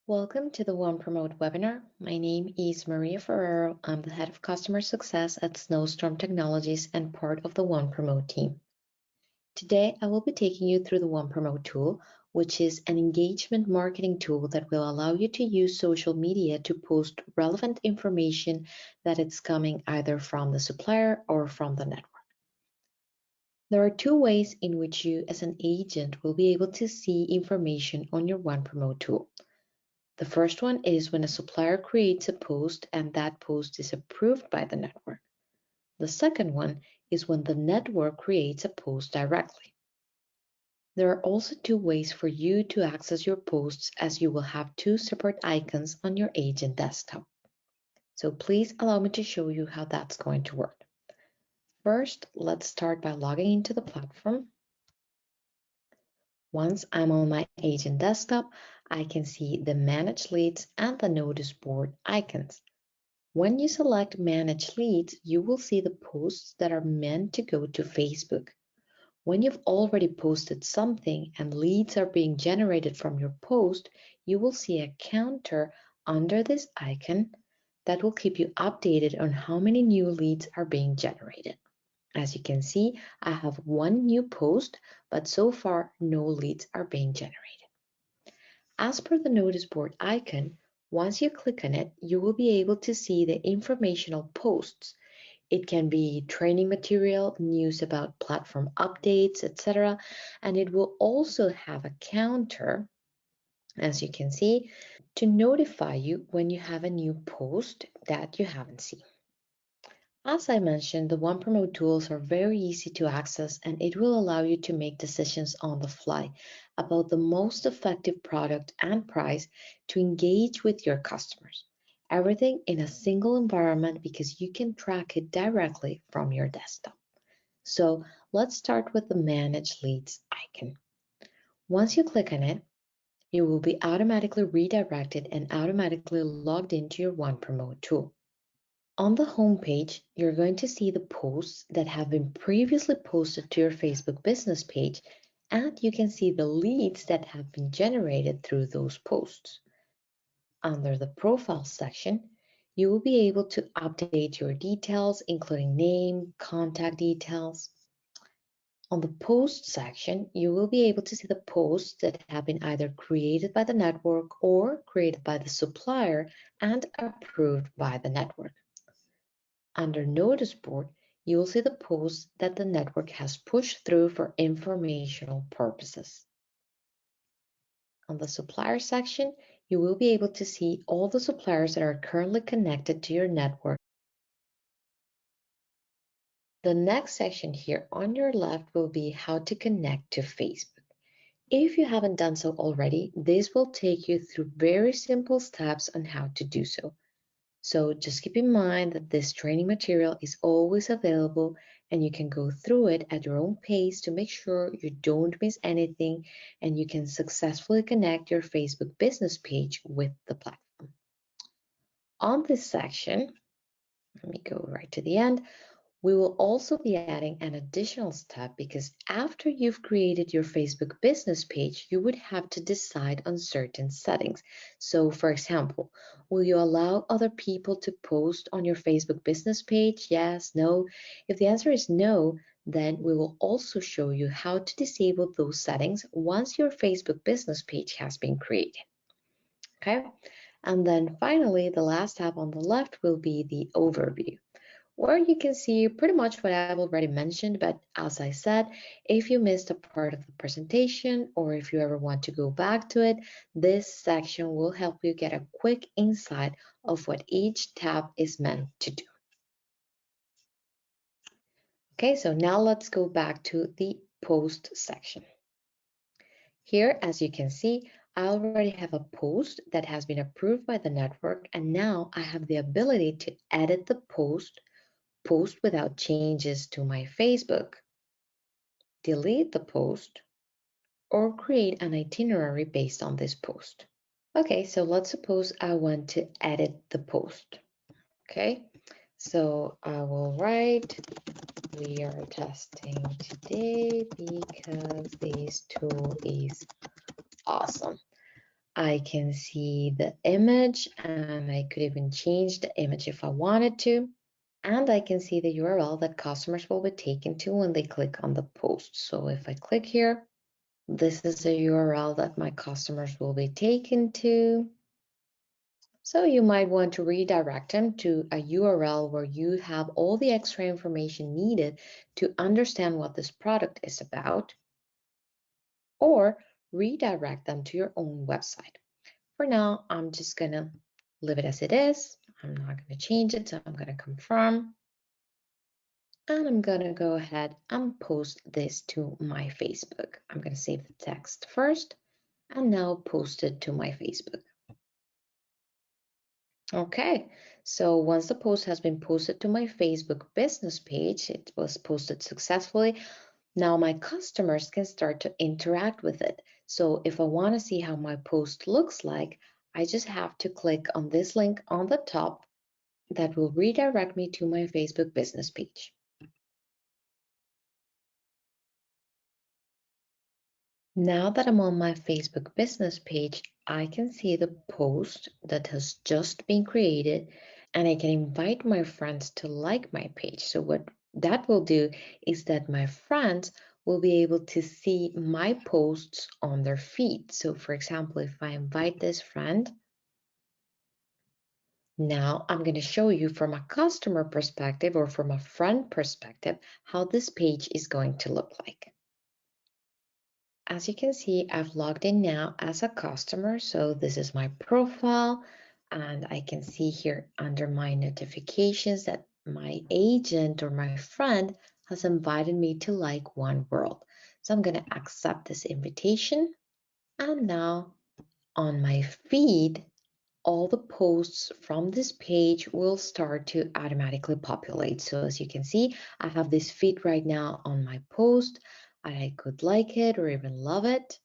Welcome to the onePROMOTE webinar. My name is Maria Ferrero. I'm the head of customer success at Snowstorm Technologies and part of the onePROMOTE team. Today, I will be taking you through the onePROMOTE tool, which is an engagement marketing tool that will allow you to use social media to post relevant information that it's coming either from the supplier or from the network. There are two ways in which you as an agent will be able to see information on your onePROMOTE tool. The first one is when a supplier creates a post and that post is approved by the network. The second one is when the network creates a post directly. There are also two ways for you to access your posts, as you will have two separate icons on your agent desktop. So please allow me to show you how that's going to work. First, let's start by logging into the platform. Once I'm on my agent desktop, I can see the Manage Leads and the Notice Board icons. When you select Manage Leads, you will see the posts that are meant to go to Facebook. When you've already posted something and leads are being generated from your post, you will see a counter under this icon that will keep you updated on how many new leads are being generated. As you can see, I have one new post, but so far no leads are being generated. As per the notice board icon, once you click on it, you will be able to see the informational posts. It can be training material, news about platform updates, etc. And it will also have a counter, as you can see, to notify you when you have a new post that you haven't seen. As I mentioned, the onePROMOTE tools are very easy to access, and it will allow you to make decisions on the fly about the most effective product and price to engage with your customers. Everything in a single environment because you can track it directly from your desktop. So let's start with the Manage Leads icon. Once you click on it, you will be automatically redirected and automatically logged into your onePROMOTE tool. On the home page, you're going to see the posts that have been previously posted to your Facebook business page, and you can see the leads that have been generated through those posts. Under the Profile section, you will be able to update your details, including name, contact details. On the Post section, you will be able to see the posts that have been either created by the network or created by the supplier and approved by the network. Under Notice Board, you will see the posts that the network has pushed through for informational purposes. On the Supplier section, you will be able to see all the suppliers that are currently connected to your network. The next section here on your left will be how to connect to Facebook. If you haven't done so already, this will take you through very simple steps on how to do so. So just keep in mind that this training material is always available and you can go through it at your own pace to make sure you don't miss anything and you can successfully connect your Facebook business page with the platform. On this section, let me go right to the end. We will also be adding an additional step because after you've created your Facebook business page, you would have to decide on certain settings. So for example, will you allow other people to post on your Facebook business page? Yes, no. If the answer is no, then we will also show you how to disable those settings once your Facebook business page has been created. Okay. And then finally, the last tab on the left will be the overview, where you can see pretty much what I've already mentioned. But as I said, if you missed a part of the presentation or if you ever want to go back to it, this section will help you get a quick insight of what each tab is meant to do. Okay, so now let's go back to the post section. Here, as you can see, I already have a post that has been approved by the network, and now I have the ability to edit the post without changes to my Facebook, delete the post, or create an itinerary based on this post. Okay, so let's suppose I want to edit the post. Okay, so I will write, we are testing today because this tool is awesome. I can see the image, and I could even change the image if I wanted to. And I can see the URL that customers will be taken to when they click on the post. So if I click here, this is a URL that my customers will be taken to. So you might want to redirect them to a URL where you have all the extra information needed to understand what this product is about, or redirect them to your own website. For now, I'm just gonna leave it as it is. I'm not gonna change it, so I'm gonna confirm. And I'm gonna go ahead and post this to my Facebook. I'm gonna save the text first and now post it to my Facebook. Okay, so once the post has been posted to my Facebook business page, it was posted successfully. Now my customers can start to interact with it. So if I want to see how my post looks like, I just have to click on this link on the top that will redirect me to my Facebook business page. Now that I'm on my Facebook business page, I can see the post that has just been created, and I can invite my friends to like my page. So what that will do is that my friends will be able to see my posts on their feed. So for example, if I invite this friend, now I'm going to show you from a customer perspective or from a friend perspective how this page is going to look like. As you can see, I've logged in now as a customer. So this is my profile, and I can see here under my notifications that my agent or my friend has invited me to like One World. So I'm going to accept this invitation. And now on my feed, all the posts from this page will start to automatically populate. So as you can see, I have this feed right now on my post. I could like it or even love it.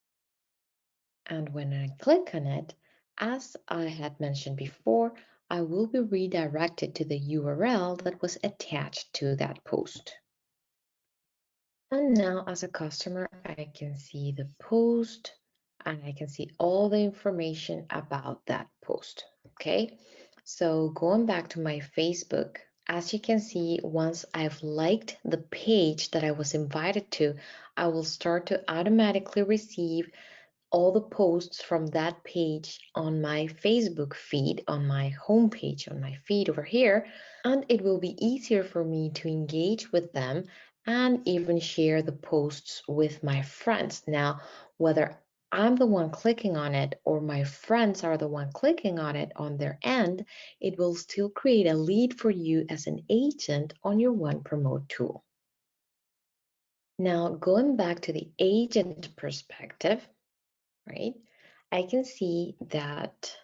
And when I click on it, as I had mentioned before, I will be redirected to the URL that was attached to that post. And now as a customer, I can see the post and I can see all the information about that post. Okay, so going back to my Facebook, as you can see, once I've liked the page that I was invited to, I will start to automatically receive all the posts from that page on my Facebook feed, on my homepage, on my feed over here, and it will be easier for me to engage with them and even share the posts with my friends. Now, whether I'm the one clicking on it or my friends are the one clicking on it on their end, it will still create a lead for you as an agent on your onePROMOTE tool. Now, going back to the agent perspective, right? I can see that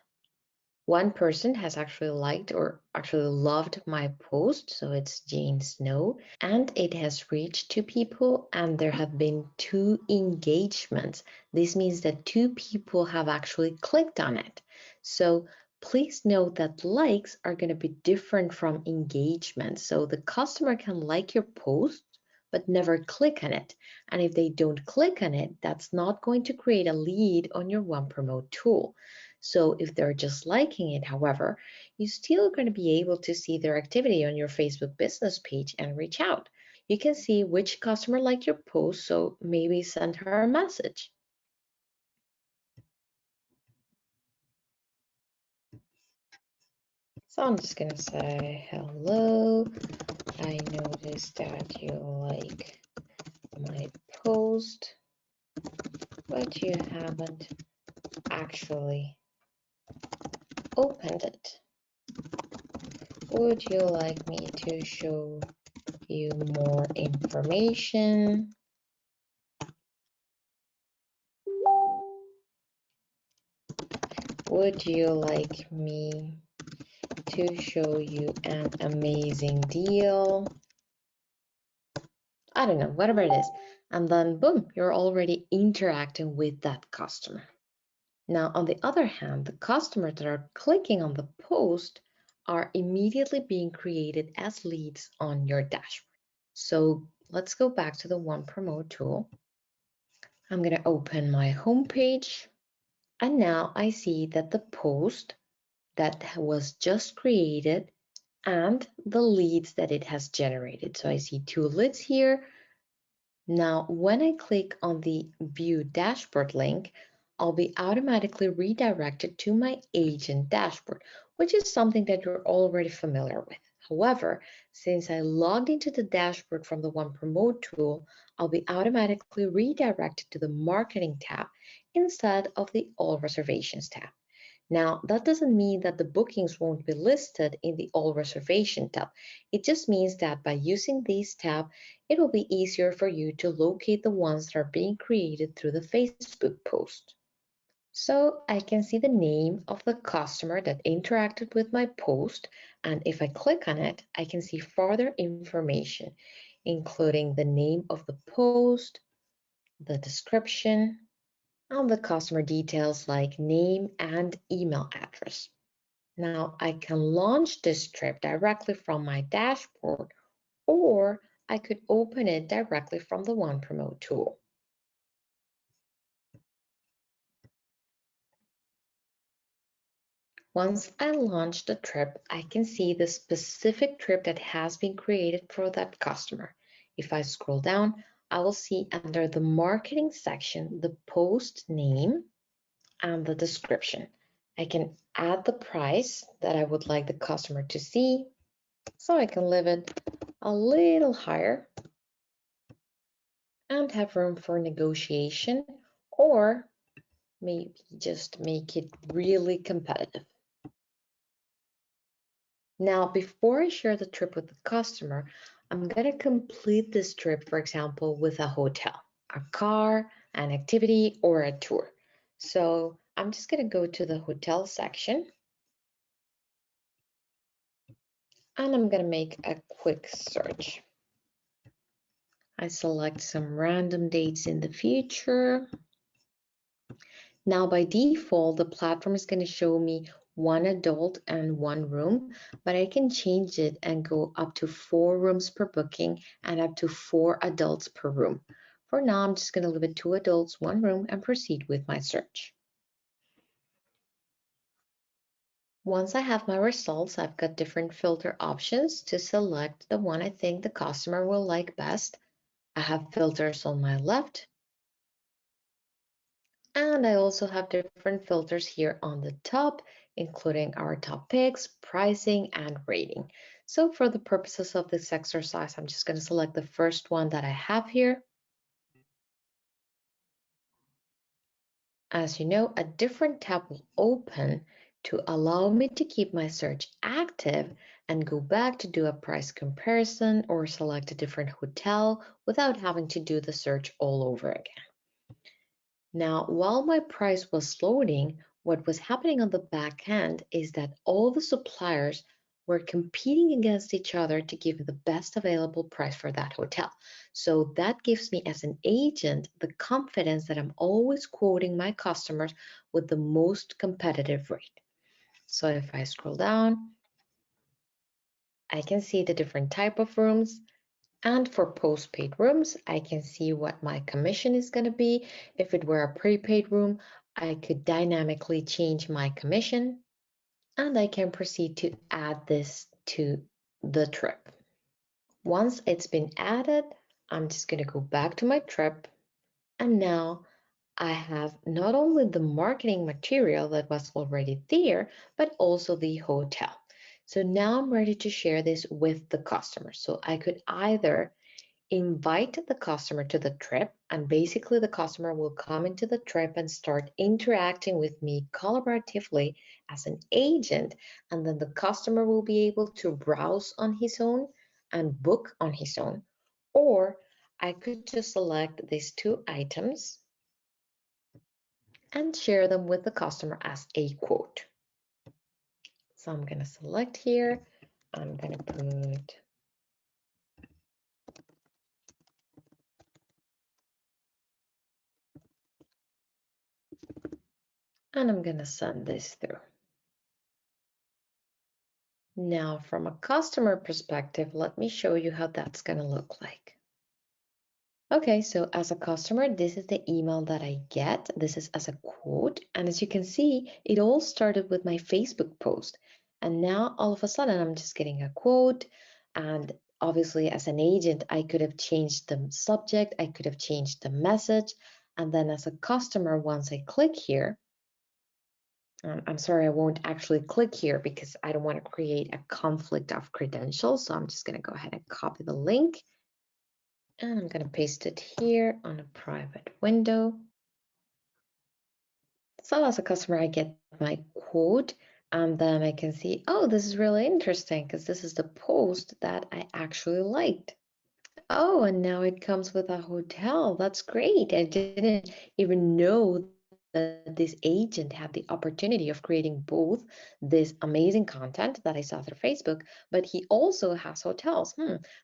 one person has actually liked or actually loved my post. So it's Jane Snow, and it has reached 2 people, and there have been 2 engagements. This means that 2 people have actually clicked on it. So please note that likes are going to be different from engagement. So the customer can like your post, but never click on it. And if they don't click on it, that's not going to create a lead on your onePROMOTE tool. So if they're just liking it, however, you're still going to be able to see their activity on your Facebook business page and reach out. You can see which customer liked your post, so maybe send her a message. So I'm just going to say, hello, I noticed that you like my post, but you haven't actually opened it. Would you like me to show you more information? Would you like me to show you an amazing deal? I don't know, whatever it is. And then boom, you're already interacting with that customer. Now, on the other hand, the customers that are clicking on the post are immediately being created as leads on your dashboard. So let's go back to the onePROMOTE tool. I'm going to open my homepage. And now I see that the post that was just created and the leads that it has generated. So I see 2 leads here. Now, when I click on the View Dashboard link, I'll be automatically redirected to my agent dashboard, which is something that you're already familiar with. However, since I logged into the dashboard from the onePROMOTE tool, I'll be automatically redirected to the Marketing tab instead of the All Reservations tab. Now, that doesn't mean that the bookings won't be listed in the All Reservation tab. It just means that by using this tab, it will be easier for you to locate the ones that are being created through the Facebook post. So I can see the name of the customer that interacted with my post, and if I click on it, I can see further information, including the name of the post, the description, and the customer details like name and email address. Now I can launch this trip directly from my dashboard, or I could open it directly from the onePROMOTE tool. Once I launch the trip, I can see the specific trip that has been created for that customer. If I scroll down, I will see under the marketing section the post name and the description. I can add the price that I would like the customer to see, so I can leave it a little higher and have room for negotiation, or maybe just make it really competitive. Now, before I share the trip with the customer, I'm going to complete this trip, for example, with a hotel, a car, an activity, or a tour. So I'm just going to go to the hotel section and I'm going to make a quick search. I select some random dates in the future. Now, by default, the platform is going to show me 1 adult and 1 room, but I can change it and go up to 4 rooms per booking and up to 4 adults per room. For now, I'm just going to leave it 2 adults, 1 room, and proceed with my search. Once I have my results, I've got different filter options to select the one I think the customer will like best. I have filters on my left, and I also have different filters here on the top, including our top picks, pricing, and rating. So for the purposes of this exercise, I'm just going to select the first one that I have here. As you know, a different tab will open to allow me to keep my search active and go back to do a price comparison or select a different hotel without having to do the search all over again. Now, while my price was loading, what was happening on the back end is that all the suppliers were competing against each other to give me the best available price for that hotel. So that gives me, as an agent, the confidence that I'm always quoting my customers with the most competitive rate. So if I scroll down, I can see the different type of rooms. And for postpaid rooms, I can see what my commission is going to be. If it were a prepaid room, I could dynamically change my commission, and I can proceed to add this to the trip. Once it's been added, I'm just going to go back to my trip, and now I have not only the marketing material that was already there, but also the hotel. So now I'm ready to share this with the customer. So I could either invite the customer to the trip, and basically the customer will come into the trip and start interacting with me collaboratively as an agent, and then the customer will be able to browse on his own and book on his own. Or I could just select these 2 items and share them with the customer as a quote. So I'm going to select here, I'm going to put, and I'm going to send this through. Now, from a customer perspective, let me show you how that's going to look like. Okay, so as a customer, this is the email that I get. This is as a quote. And as you can see, it all started with my Facebook post. And now all of a sudden, I'm just getting a quote. And obviously, as an agent, I could have changed the subject, I could have changed the message. And then as a customer, once I click here, I'm sorry, I won't actually click here because I don't want to create a conflict of credentials. So I'm just going to go ahead and copy the link. And I'm going to paste it here on a private window. So as a customer, I get my quote, and then I can see, oh, this is really interesting because this is the post that I actually liked. Oh, and now it comes with a hotel. That's great. I didn't even know that this agent had the opportunity of creating both this amazing content that I saw through Facebook, but he also has hotels.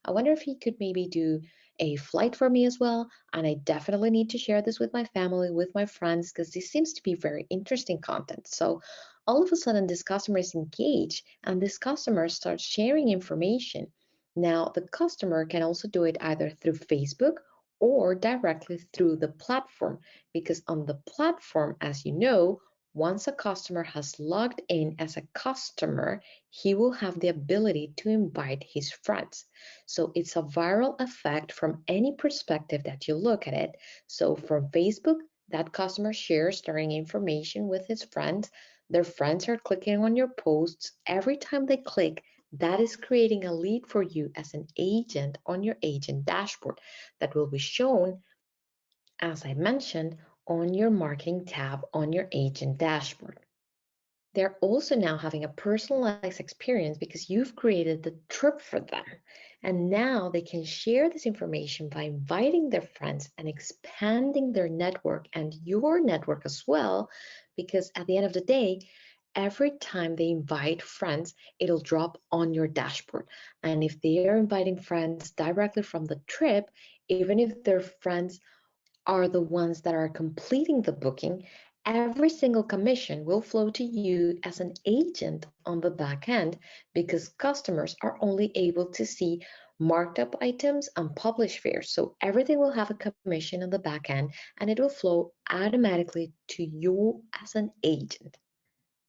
I wonder if he could maybe do a flight for me as well. And I definitely need to share this with my family, with my friends, because this seems to be very interesting content. So all of a sudden, this customer is engaged and this customer starts sharing information. Now, the customer can also do it either through Facebook or directly through the platform, because on the platform, as you know, once a customer has logged in as a customer, he will have the ability to invite his friends. So it's a viral effect from any perspective that you look at it. So from Facebook, that customer shares their information with his friends. Their friends are clicking on your posts. Every time they click, that is creating a lead for you as an agent on your agent dashboard that will be shown, as I mentioned, on your marketing tab on your agent dashboard. They're also now having a personalized experience because you've created the trip for them. And now they can share this information by inviting their friends and expanding their network and your network as well. Because at the end of the day, every time they invite friends, it'll drop on your dashboard. And if they are inviting friends directly from the trip, even if their friends are the ones that are completing the booking, every single commission will flow to you as an agent on the back end because customers are only able to see marked up items and published fares. So everything will have a commission on the back end and it will flow automatically to you as an agent.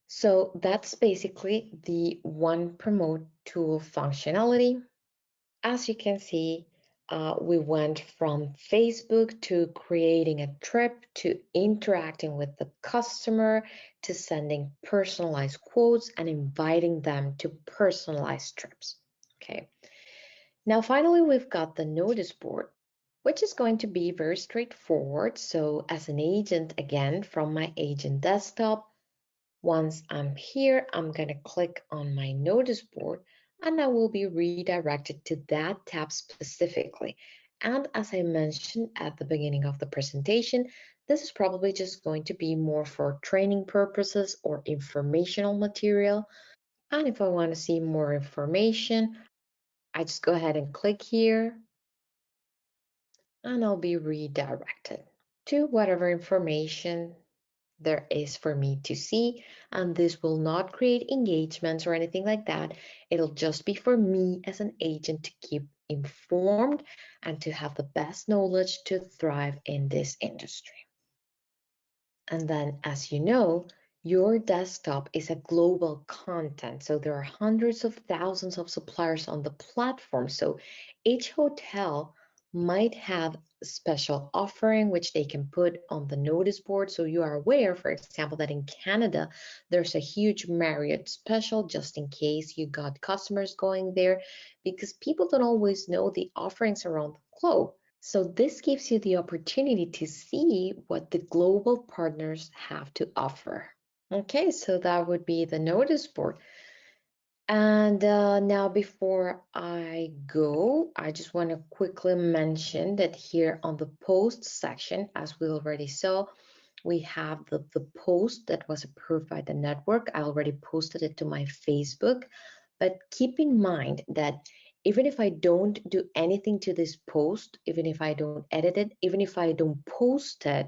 So that's basically the One Promote tool functionality. As you can see, we went from Facebook to creating a trip to interacting with the customer to sending personalized quotes and inviting them to personalized trips. Okay. Now, finally, we've got the notice board, which is going to be very straightforward. So, as an agent, again, from my agent desktop, once I'm here, I'm going to click on my notice board and I will be redirected to that tab specifically. And as I mentioned at the beginning of the presentation, this is probably just going to be more for training purposes or informational material. And if I want to see more information, I just go ahead and click here and I'll be redirected to whatever information there is for me to see, and this will not create engagements or anything like that. It'll just be for me as an agent to keep informed and to have the best knowledge to thrive in this industry. And then, as you know, your desktop is a global content. So there are hundreds of thousands of suppliers on the platform. So each hotel might have a special offering which they can put on the notice board. So you are aware, for example, that in Canada, there's a huge Marriott special just in case you got customers going there because people don't always know the offerings around the globe. So this gives you the opportunity to see what the global partners have to offer. Okay, so that would be the notice board. And now before I go, I just want to quickly mention that here on the post section, as we already saw, we have the post that was approved by the network. I already posted it to my Facebook, but keep in mind that even if I don't do anything to this post, even if I don't edit it, even if I don't post it,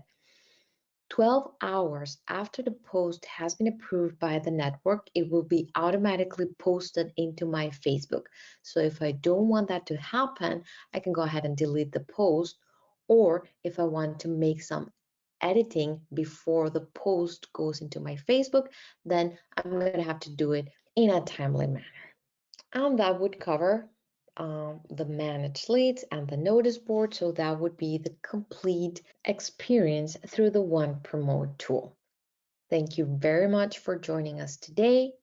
12 hours after the post has been approved by the network, it will be automatically posted into my Facebook. So if I don't want that to happen, I can go ahead and delete the post, or if I want to make some editing before the post goes into my Facebook, then I'm going to have to do it in a timely manner. And that would cover the managed leads and the notice board. So that would be the complete experience through the OnePROMOTE tool. Thank you very much for joining us today.